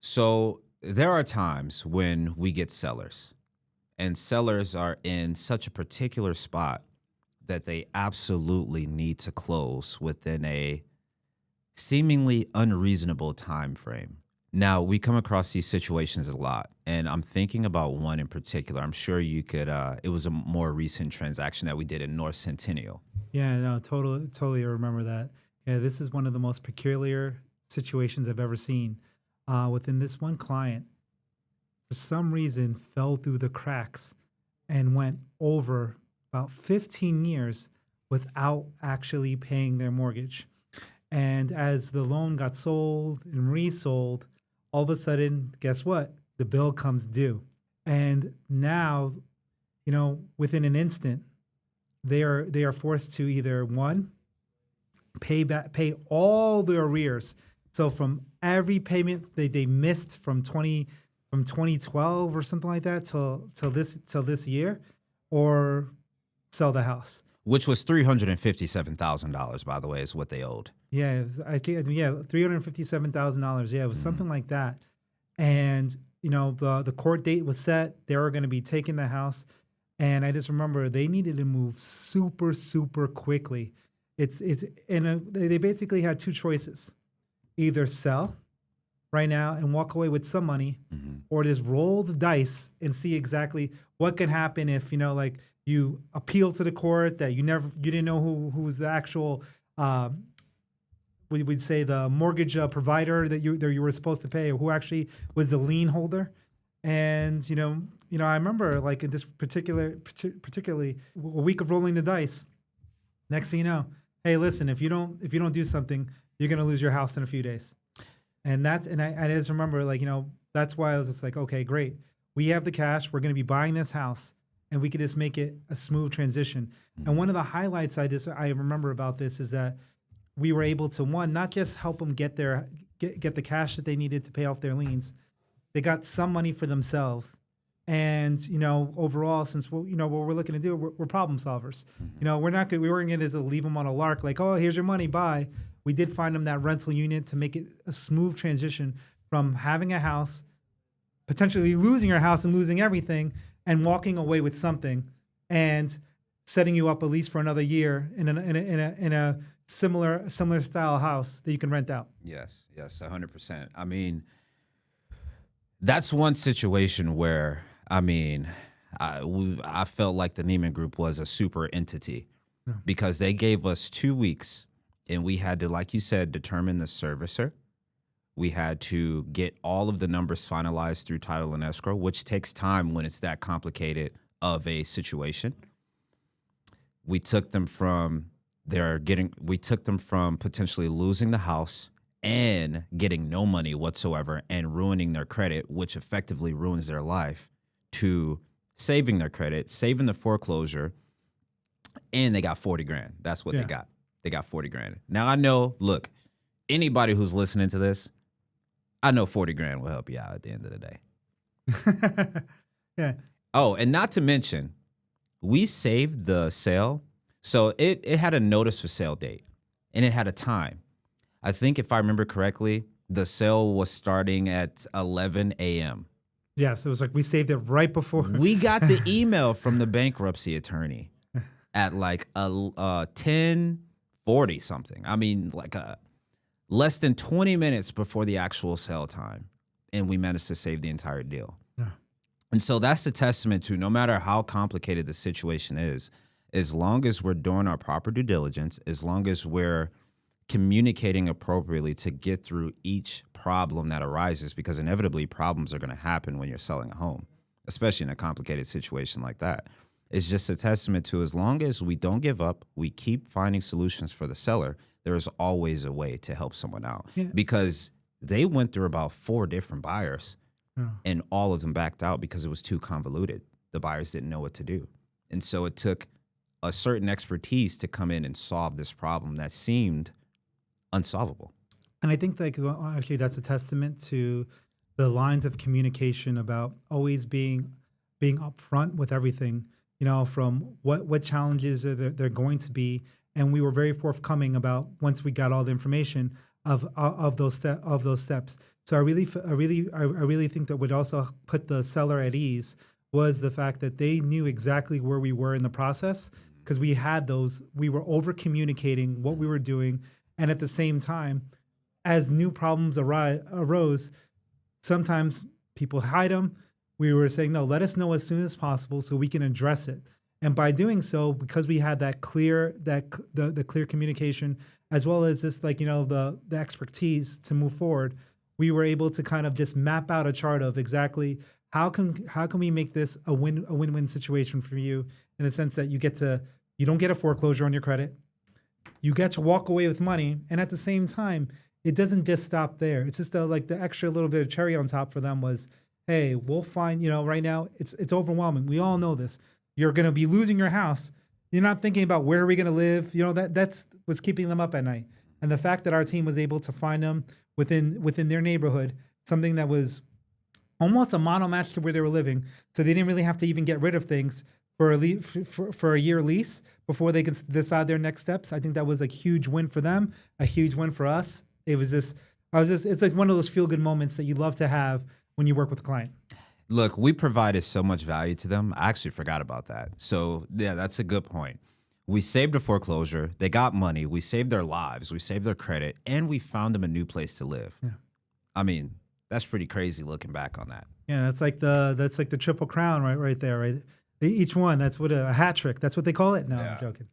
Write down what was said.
So there are times when we get sellers, and sellers are in such a particular spot that they absolutely need to close within a seemingly unreasonable time frame. Now, we come across these situations a lot, and I'm thinking about one in particular. I'm sure you could, it was a more recent transaction that we did in North Centennial. Yeah, no, totally remember that. Yeah, this is one of the most peculiar situations I've ever seen. Within this one client, for some reason, fell through the cracks and went over about 15 years without actually paying their mortgage. And as the loan got sold and resold, all of a sudden, guess what? The bill comes due. And now, within an instant, they are forced to either one, pay all the arrears. So from every payment they missed from 2012 or something like that till this year, or sell the house. Which was $357,000, by the way, is what they owed. Yeah, $357,000. Yeah, it was something like that. And the court date was set. They were going to be taking the house, and I just remember they needed to move super, super quickly. They basically had two choices: either sell right now and walk away with some money, or just roll the dice and see exactly what can happen if you appeal to the court that you didn't know who was the actual we'd say the mortgage provider that you were supposed to pay, or who actually was the lien holder. And I remember like in this particularly a week of rolling the dice. Next thing you know, hey, listen, if you don't do something, you're gonna lose your house in a few days. And I just remember that's why I was just like, okay, great, we have the cash, we're gonna be buying this house, and we could just make it a smooth transition. And one of the highlights I remember about this is that we were able to, one, not just help them get the cash that they needed to pay off their liens, they got some money for themselves. And overall, since what we're looking to do, we're problem solvers. We weren't going to leave them on a lark like, oh, here's your money, bye. We did find them that rental unit to make it a smooth transition from having a house, potentially losing your house and losing everything, and walking away with something, and setting you up at least for another year in a similar style house that you can rent out. Yes, 100%. I mean, that's one situation where I felt like the Neiman Group was a super entity because they gave us 2 weeks, and we had to, like you said, determine the servicer. We had to get all of the numbers finalized through title and escrow, which takes time when it's that complicated of a situation. We took them from potentially losing the house and getting no money whatsoever and ruining their credit, which effectively ruins their life, to saving their credit, saving the foreclosure, and they got 40 grand. That's what they got. They got 40 grand. Now I know, look, anybody who's listening to this, I know 40 grand will help you out at the end of the day. Yeah. Oh, and not to mention, we saved the sale. So it had a notice for sale date, and it had a time. I think if I remember correctly, the sale was starting at 11 a.m. Yes, it was like we saved it right before. We got the email from the bankruptcy attorney at like 10:40 something. I mean, like less than 20 minutes before the actual sale time, and we managed to save the entire deal. Yeah. And so that's a testament to, no matter how complicated the situation is, as long as we're doing our proper due diligence, as long as we're communicating appropriately to get through each problem that arises, because inevitably problems are going to happen when you're selling a home, especially in a complicated situation like that. It's just a testament to, as long as we don't give up, we keep finding solutions for the seller, there's always a way to help someone out. Yeah. Because they went through about 4 different buyers, and all of them backed out because it was too convoluted. The buyers didn't know what to do. And so it took a certain expertise to come in and solve this problem that seemed unsolvable. And I think actually that's a testament to the lines of communication about always being upfront with everything, from what challenges they're going to be. And we were very forthcoming about, once we got all the information of those steps. So I really think that would also put the seller at ease was the fact that they knew exactly where we were in the process because we were over communicating what we were doing. And at the same time, as new problems arose, sometimes people hide them. We were saying, no, let us know as soon as possible so we can address it. And by doing so, because we had that clear, the clear communication, as well as this, like, the expertise to move forward, we were able to kind of just map out a chart of exactly how can we make this a win-win situation for you, in the sense that you don't get a foreclosure on your credit, you get to walk away with money, and at the same time, it doesn't just stop there. It's just like the extra little bit of cherry on top for them was, hey, we'll find, right now it's overwhelming. We all know this. You're going to be losing your house. You're not thinking about where are we going to live. That's what's keeping them up at night. And the fact that our team was able to find them within their neighborhood, something that was almost a mono match to where they were living. So they didn't really have to even get rid of things for a year lease before they could decide their next steps. I think that was a huge win for them, a huge win for us. It's like one of those feel good moments that you love to have when you work with a client. Look, we provided so much value to them. I actually forgot about that. So yeah, that's a good point. We saved a foreclosure. They got money. We saved their lives. We saved their credit, and we found them a new place to live. Yeah. I mean, that's pretty crazy looking back on that. Yeah, that's like the triple crown right there, right? Each one, that's what a hat trick. That's what they call it. No, I'm joking.